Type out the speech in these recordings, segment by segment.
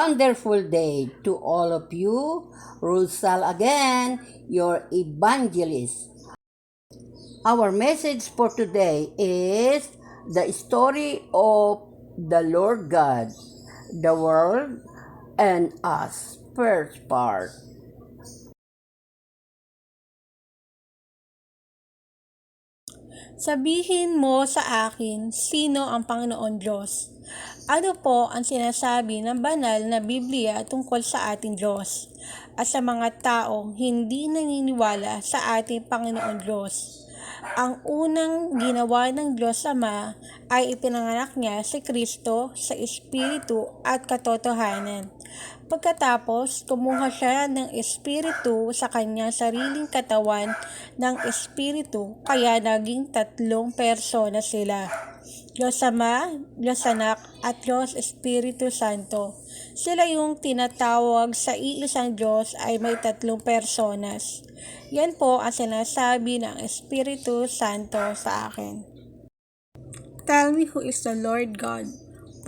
wonderful day to all of you. Rosal again, your evangelist. Our message for today is the story of the Lord God, the world, and us. First part. Sabihin mo sa akin, sino ang Panginoon Diyos? Ano po ang sinasabi ng banal na Biblia tungkol sa ating Diyos at sa mga taong hindi naniniwala sa ating Panginoon Diyos? Ang unang ginawa ng Diyos Ama ay ipinanganak niya si Kristo sa Espiritu at katotohanan. Pagkatapos, kumuha siya ng Espiritu sa kanyang sariling katawan ng Espiritu, kaya naging 3 persona sila. Diyos Ama, Diyos Anak, at Diyos Espiritu Santo. Sila yung tinatawag sa iisang Diyos ay may 3 personas. Yan po ang sinasabi ng Espiritu Santo sa akin. Tell me, who is the Lord God?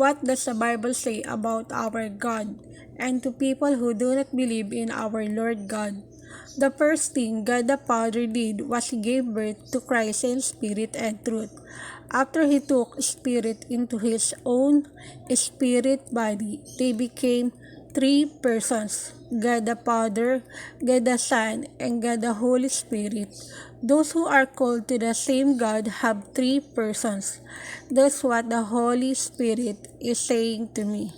What does the Bible say about our God? And to people who do not believe in our Lord God, the first thing God the Father did was He gave birth to Christ in spirit and truth. After He took spirit into His own spirit body, they became 3 persons: God the Father, God the Son, and God the Holy Spirit. Those who are called to the same God have 3 persons. That's what the Holy Spirit is saying to me.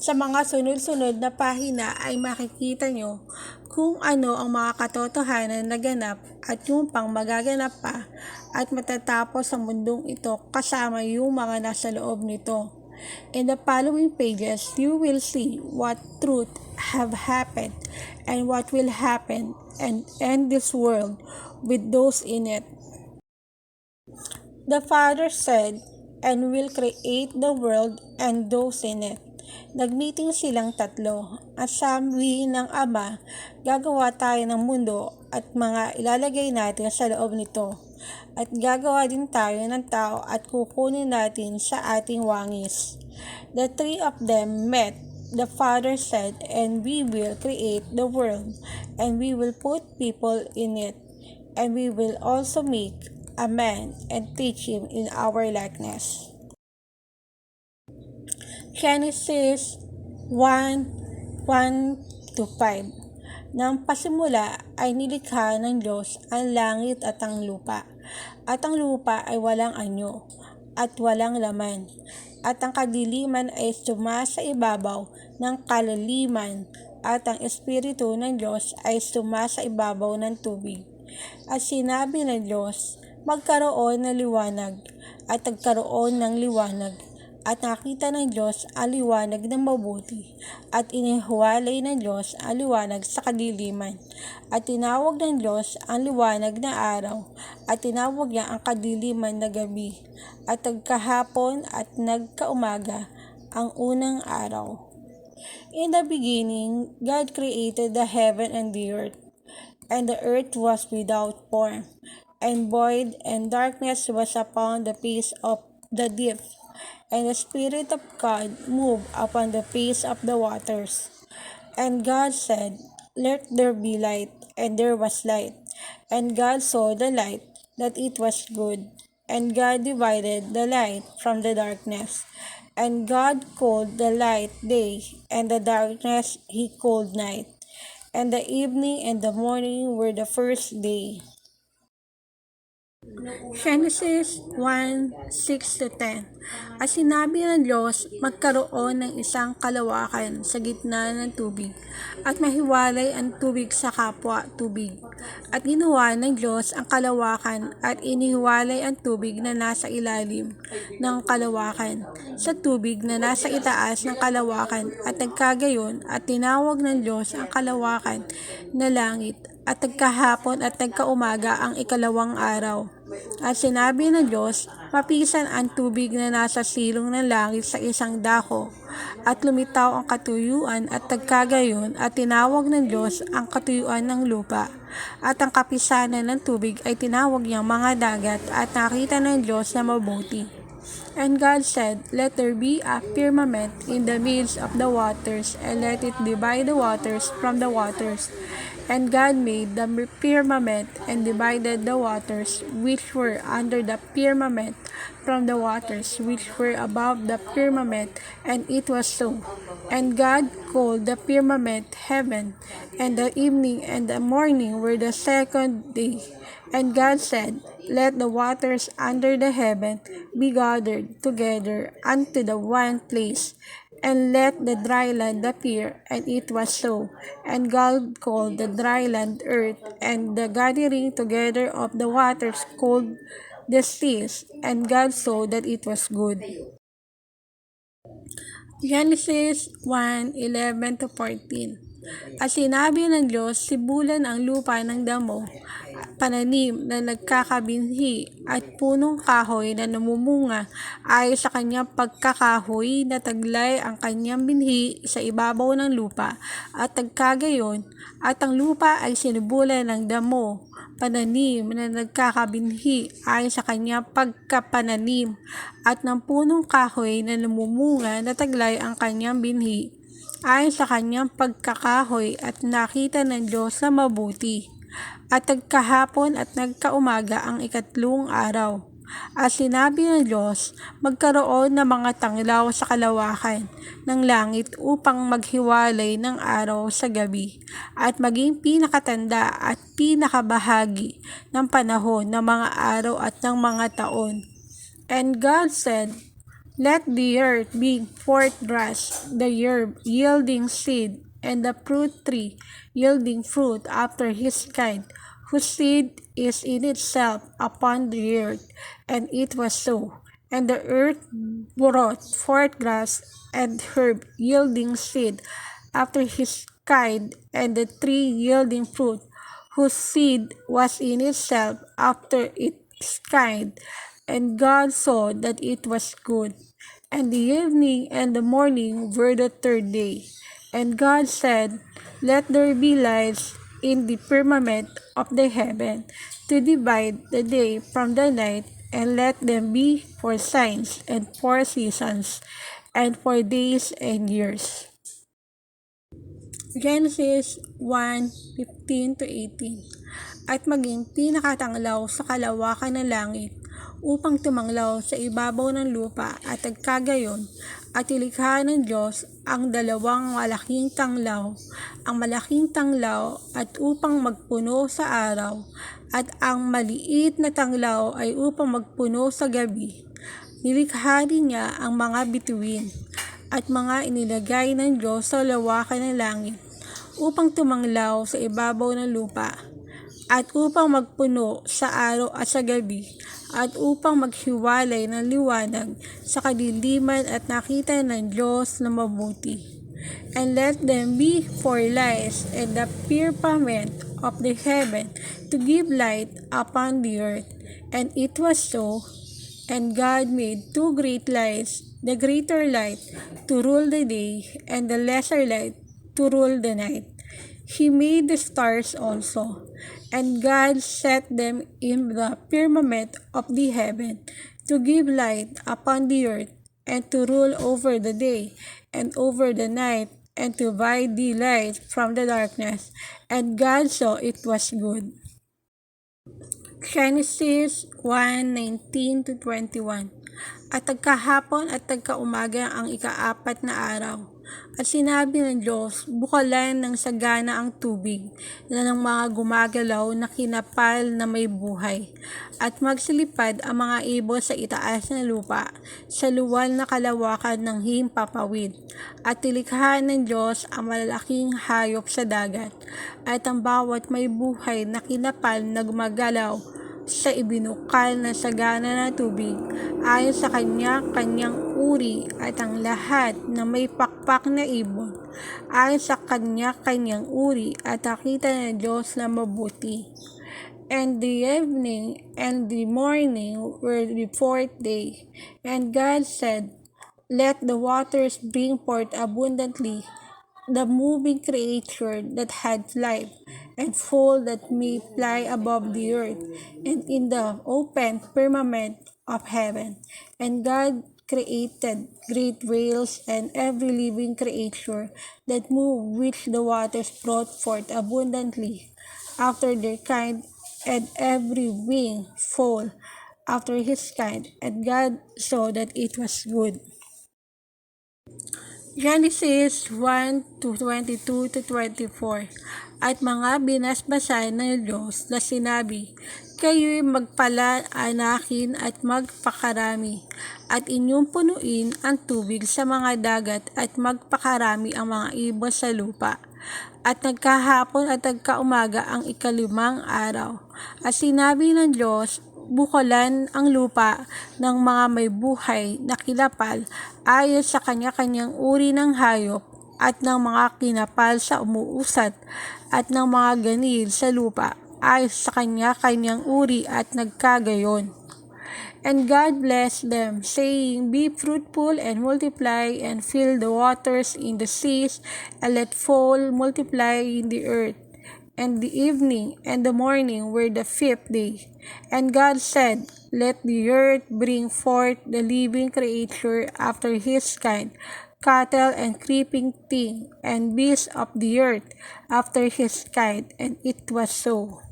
Sa mga sunod-sunod na pahina ay makikita nyo kung ano ang mga katotohanan na ganap at yung pang magaganap pa at matatapos sa mundong ito kasama yung mga nasa loob nito. In the following pages, you will see what truth have happened and what will happen and end this world with those in it. The Father said, and will create the world and those in it. Nagmeeting silang 3 at sabi ng Ama, gagawa tayo ng mundo at mga ilalagay natin sa loob nito. At gagawa din tayo ng tao at kukunin natin sa ating wangis. The 3 of them met. The Father said, and we will create the world, and we will put people in it, and we will also make a man and teach him in our likeness. Genesis 1:1-5. Nang pasimula ay nilikha ng Diyos ang langit at ang lupa. At ang lupa ay walang anyo at walang laman. At ang kadiliman ay sumasa ibabaw ng kalaliman. At ang Espiritu ng Diyos ay sumasa ibabaw ng tubig. At sinabi ng Diyos, magkaroon ng liwanag. At nagkaroon ng liwanag. At nakita ng Diyos ang liwanag na mabuti, at inihiwalay ng Diyos ang liwanag sa kadiliman. At tinawag ng Diyos ang liwanag na araw, at tinawag niya ang kadiliman na gabi. At nagkahapon at nagkaumaga ang unang araw. In the beginning, God created the heaven and the earth, and the earth was without form, and void, and darkness was upon the face of the deep. And the Spirit of God moved upon the face of the waters. And God said, let there be light, and there was light. And God saw the light, that it was good. And God divided the light from the darkness. And God called the light day, and the darkness He called night. And the evening and the morning were the first day. Genesis 1:6-10. At sinabi ng Diyos, magkaroon ng isang kalawakan sa gitna ng tubig, at mahiwalay ang tubig sa kapwa tubig. At ginawa ng Diyos ang kalawakan, at inihiwalay ang tubig na nasa ilalim ng kalawakan sa tubig na nasa itaas ng kalawakan, at nagkagayon, at tinawag ng Diyos ang kalawakan na langit. At nagkahapon at nagkaumaga ang ikalawang araw. At sinabi ng Diyos, mapisan ang tubig na nasa silong ng langit sa isang dako, at lumitaw ang katuyuan, at nagkagayon, at tinawag ng Diyos ang katuyuan ng lupa. At ang kapisanan ng tubig ay tinawag niyang mga dagat, at nakita ng Diyos na mabuti. And God said, Let there be a firmament in the midst of the waters, and let it divide the waters from the waters. And God made the firmament and divided the waters which were under the firmament from the waters which were above the firmament, and it was so. And God called the firmament heaven, and the evening and the morning were the second day. And God said, Let the waters under the heaven be gathered together unto the one place, and let the dry land appear. And it was so. And God called the dry land earth, and the gathering together of the waters called the seas. And God saw that it was good. Genesis 1:11-14. At sinabi ng Diyos, sibulan ang lupa ng damo, pananim na nagkakabinhi, at punong kahoy na namumunga ay sa kanyang pagkakahoy na taglay ang kanyang binhi sa ibabaw ng lupa, at nagkagayon, at ang lupa ay sinubulan ng damo, pananim na nagkakabinhi ay sa kanyang pagkapananim, at ng punong kahoy na namumunga na taglay ang kanyang binhi ay sa kanyang pagkakahoy, at nakita ng Diyos na mabuti. At nagkahapon at nagkaumaga ang ikatlong araw. At sinabi ng Diyos, magkaroon ng mga tanglaw sa kalawakan ng langit upang maghiwalay ng araw sa gabi, at maging pinakatanda at pinakabahagi ng panahon ng mga araw at ng mga taon. And God said, Let the earth bring forth grass, the herb yielding seed, and the fruit tree yielding fruit after his kind, whose seed is in itself upon the earth. And it was so. And the earth brought forth grass and herb yielding seed after his kind, and the tree yielding fruit, whose seed was in itself after its kind. And God saw that it was good. And the evening and the morning were the third day. And God said, Let there be lights in the firmament of the heaven, to divide the day from the night, and let them be for signs and for seasons, and for days and years. Genesis 1:15-18. At maging pinakatanglaw sa kalawakan ng langit, upang tumanglaw sa ibabaw ng lupa, at nagkagayon, at ilikha ng Diyos ang dalawang malaking tanglaw, ang malaking tanglaw at upang magpuno sa araw, at ang maliit na tanglaw ay upang magpuno sa gabi. Nilikha din niya ang mga bituin at mga inilagay ng Diyos sa lawakan ng langit, upang tumanglaw sa ibabaw ng lupa, at upang magpuno sa araw at sa gabi, at upang maghiwalay ng liwanag sa kadiliman, at nakita ng Diyos na mabuti. And let them be for lights in the firmament of the heaven, to give light upon the earth. And it was so. And God made two great lights, the greater light to rule the day, and the lesser light to rule the night. He made the stars also, and God set them in the firmament of the heaven, to give light upon the earth, and to rule over the day and over the night, and to divide the light from the darkness. And God saw it was good. Genesis 1:19-21. At nagkahapon at nagkaumaga ang ikaapat na araw. At sinabi ng Diyos, bukalan ng sagana ang tubig, na ng mga gumagalaw na kinapal na may buhay, at magsilipad ang mga ibon sa itaas ng lupa, sa luwal na kalawakan ng himpapawid. At nilikha ng Diyos ang malalaking hayop sa dagat, at ang bawat may buhay na kinapal na gumagalaw sa ibinukal na sagana na tubig, ayon sa kanya-kanyang uri, at ang lahat na may pakpak na ibon, ayon sa kanya-kanyang uri, at nakita ng Diyos na mabuti. And the evening and the morning were the fourth day. And God said, Let the waters bring forth abundantly the moving creature that had life, and fowl that may fly above the earth, and in the open firmament of heaven. And God created great whales and every living creature that moved, which the waters brought forth abundantly after their kind, and every wing fowl after his kind. And God saw that it was good. Genesis 1 to 22 to 24. At mga binasbasan ng Diyos na sinabi, kayo'y magpala-anakin at magpakarami, at inyong punuin ang tubig sa mga dagat at magpakarami ang mga ibon sa lupa. At nagkahapon at nagkaumaga ang ikalimang araw. At sinabi ng Diyos, bukalan ang lupa ng mga may buhay na kilapal ayon sa kanya-kanyang uri ng hayop at ng mga kinapal sa umuusad at ng mga ganil sa lupa ayon sa kanya-kanyang uri at nagkagayon. And God blessed them, saying, be fruitful and multiply and fill the waters in the seas and let fowl multiply in the earth. And the evening and the morning were the fifth day. And God said, let the earth bring forth the living creature after his kind, cattle and creeping thing, and beasts of the earth after his kind. And it was so.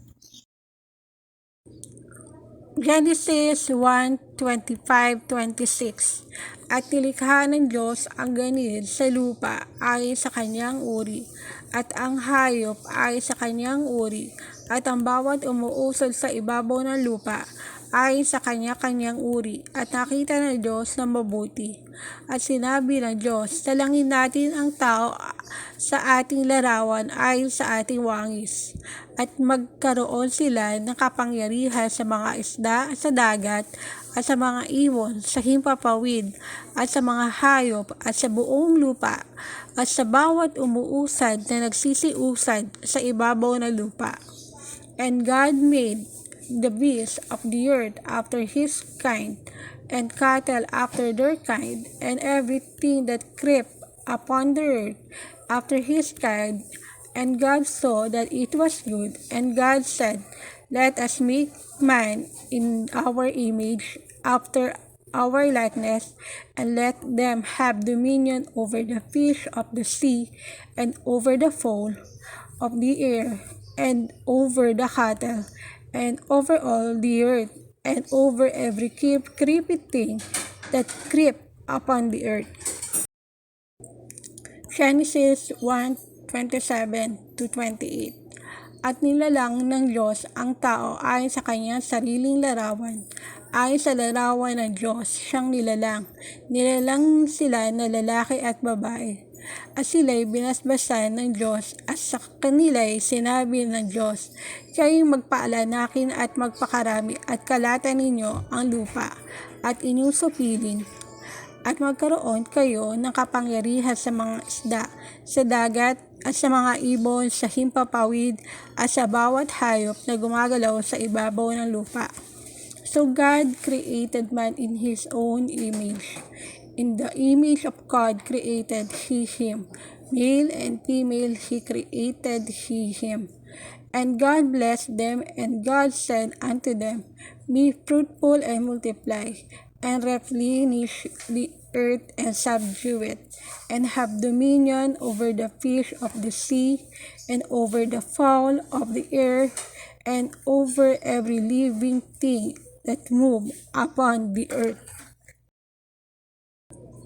Genesis 1:25-26. At nilikha ng Diyos ang ganid sa lupa ayon sa kanyang uri, at ang hayop ayon sa kanyang uri, at ang bawat umuusad sa ibabaw ng lupa ayon sa kanya-kanyang uri. At nakita ng Diyos na mabuti. At sinabi ng Diyos, talangin natin ang tao sa ating larawan ayon sa ating wangis, at magkaroon sila ng kapangyarihan sa mga isda sa dagat, at sa mga ibon sa himpapawid, at sa mga hayop, at sa buong lupa, at sa bawat umuusad na nagsisiusad sa ibabaw ng lupa. And God made the beasts of the earth after his kind, and cattle after their kind, and everything that crept upon the earth after his kind. And God saw that it was good. And God said, let us make man in our image, after our likeness, and let them have dominion over the fish of the sea, and over the fowl of the air, and over the cattle, and over all the earth, and over every creeping thing that creep upon the earth. Genesis 1:27-28. At nilalang ng Diyos ang tao ayon sa kanyang sariling larawan. Ayon sa larawan ng Diyos, siyang nilalang. Nilalang sila na lalaki at babae. At sila'y binasbasan ng Diyos, at sa kanila'y sinabi ng Diyos, kayo'y magpaalanakin at magpakarami, at kalatan ninyo ang lupa, at inyong supilin, at magkaroon kayo ng kapangyarihan sa mga isda sa dagat, at sa mga ibon sa himpapawid, at sa bawat hayop na gumagalaw sa ibabaw ng lupa. So God created man in his own image. In the image of God created he him. Male and female he created he him. And God blessed them, and God said unto them, be fruitful and multiply, and replenish the earth and subdue it, and have dominion over the fish of the sea, and over the fowl of the air, and over every living thing that move upon the earth.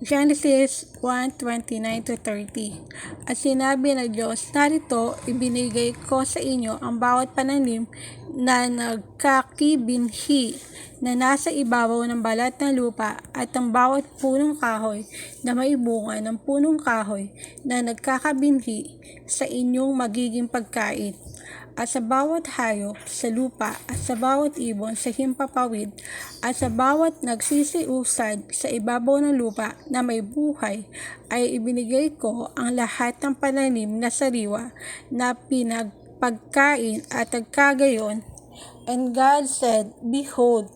Genesis 1:29-30. At sinabi ng Diyos, narito, ibinigay ko sa inyo ang bawat pananim na nagkakibinhi na nasa ibabaw ng balat ng lupa, at ang bawat punong kahoy na may bunga ng punong kahoy na nagkakabinhi sa inyong magiging pagkain. At sa bawat hayop sa lupa, at sa bawat ibon sa himpapawid, at sa bawat nagsisiusad sa ibabaw ng lupa na may buhay, ay ibinigay ko ang lahat ng pananim na sariwa na pinagpagkain at nagkagayon. And God said, behold,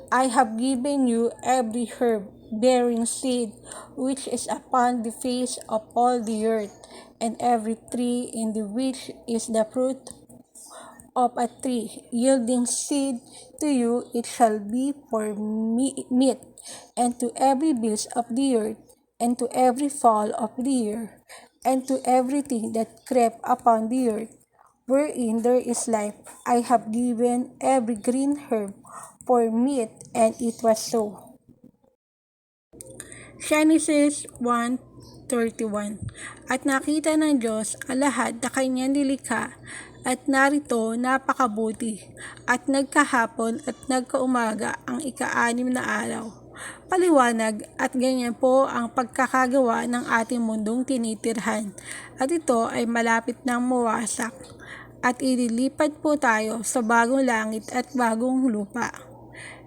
I have given you every herb bearing seed which is upon the face of all the earth, and every tree in the which is the fruit of a tree yielding seed, to you it shall be for meat, and to every beast of the earth, and to every fowl of the air, and to everything that creep upon the earth, wherein there is life, I have given every green herb for meat, and it was so. Genesis 1:31. At nakita ng Diyos ang lahat na kanyang nilikha, at narito napakabuti, at nagkahapon at nagkaumaga ang ika-6 na araw. Paliwanag, at ganyan po ang pagkakagawa ng ating mundong tinitirhan, at ito ay malapit nang mawasak, at ililipat po tayo sa bagong langit at bagong lupa.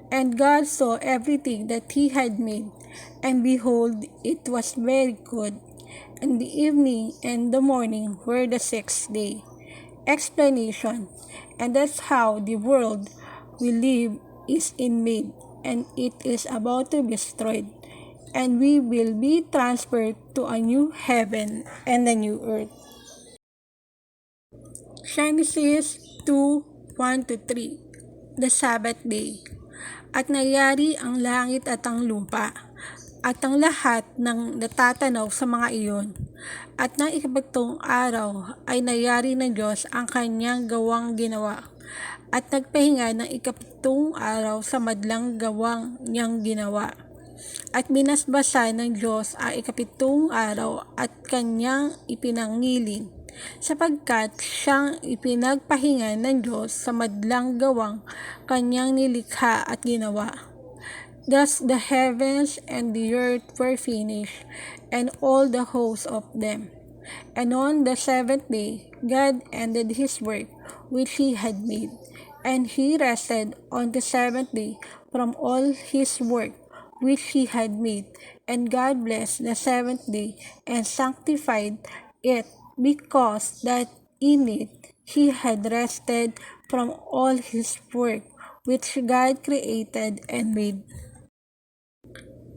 And God saw everything that he had made, and behold, it was very good. And the evening and the morning were the sixth day. Explanation. And that's how the world we live is in made, and it is about to be destroyed. And we will be transferred to a new heaven and a new earth. Genesis 2:1-3. The Sabbath Day. At nangyari ang langit at ang lupa, at ang lahat ng natatanaw sa mga iyon. At ng ikapitong araw ay nangyari ng Diyos ang kanyang gawang ginawa, at nagpahinga ng ikapitong araw sa madlang gawang niyang ginawa. At binasbasa ng Diyos ang ikapitong araw at kanyang ipinangiling, sapagkat siyang ipinagpahinga ng Diyos sa madlang gawang kanyang nilikha at ginawa. Thus the heavens and the earth were finished, and all the hosts of them. And on the seventh day God ended his work which he had made, and he rested on the seventh day from all his work which he had made. And God blessed the seventh day and sanctified it, because that in it he had rested from all his work which God created and made.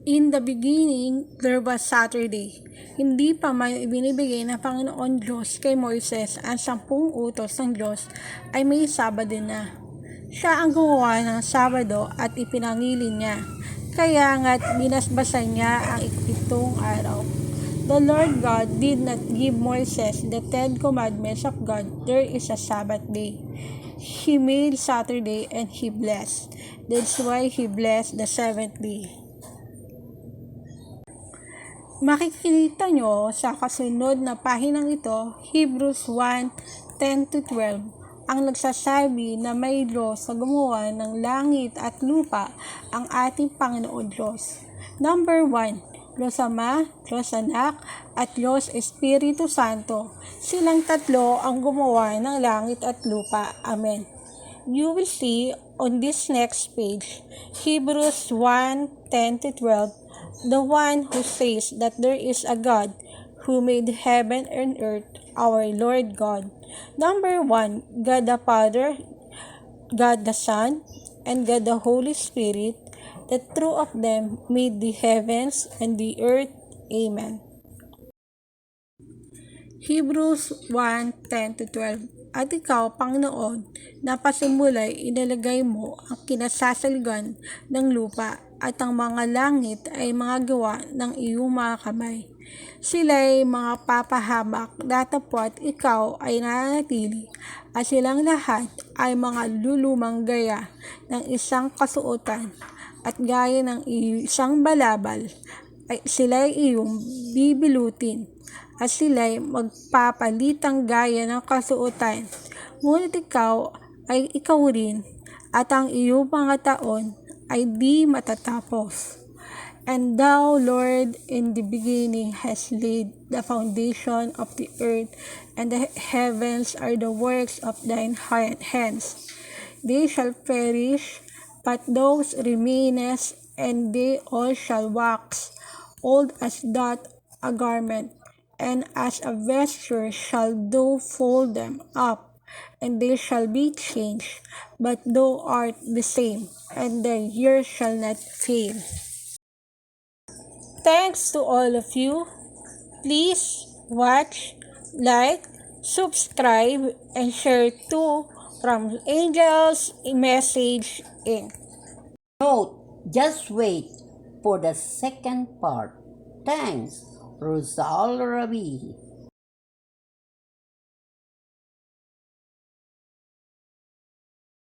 In the beginning, there was Saturday. Hindi pa man ibinibigay ng Panginoon Diyos kay Moises ang 10 utos ng Diyos, ay may Sabado na. Siya ang gumawa ng Sabado at ipinangilin niya. Kaya nga't binasbasan niya ang ikapitong araw. The Lord God did not give Moises the 10 commandments of God. There is a Sabbath day. He made Saturday and he blessed. That's why he blessed the seventh day. Makikita nyo sa kasunod na pahinang ito, Hebrews 1:10-12, ang nagsasabi na may Diyos sa gumawa ng langit at lupa, ang ating Panginoon Diyos. Number 1, Diyos Ama, Diyos Anak, at Diyos Espiritu Santo. Silang tatlo ang gumawa ng langit at lupa. Amen. You will see on this next page, Hebrews 1:10-12, the one who says that there is a God who made heaven and earth, our Lord God. Number 1, God the Father, God the Son, and God the Holy Spirit. The three of them made the heavens and the earth. Amen. Hebrews 1:10-12. At ikaw, Panginoon, na pasimulay inilagay mo ang kinasasaligan ng lupa, at ang mga langit ay mga gawa ng iyong mga kamay. Sila'y mga papahamak, datapwat ikaw ay nananatili, at silang lahat ay mga lulumang gaya ng isang kasuotan, at gaya ng isang balabal, ay sila'y iyong bibilutin, at sila'y magpapalitang gaya ng kasuotan. Ngunit ikaw ay ikaw rin, at ang iyong mga taon ay di matatapos. And thou, Lord, in the beginning hast laid the foundation of the earth, and the heavens are the works of thine hands. They shall perish, but thou remainest, and they all shall wax old as doth a garment, and as a vesture shall thou fold them up, and they shall be changed, but thou art the same, and the year shall not fail. Thanks to all of you. Please watch, like, subscribe, and share to from Angels Message Inc. Note, just wait for the second part. Thanks, Rosal Rabi.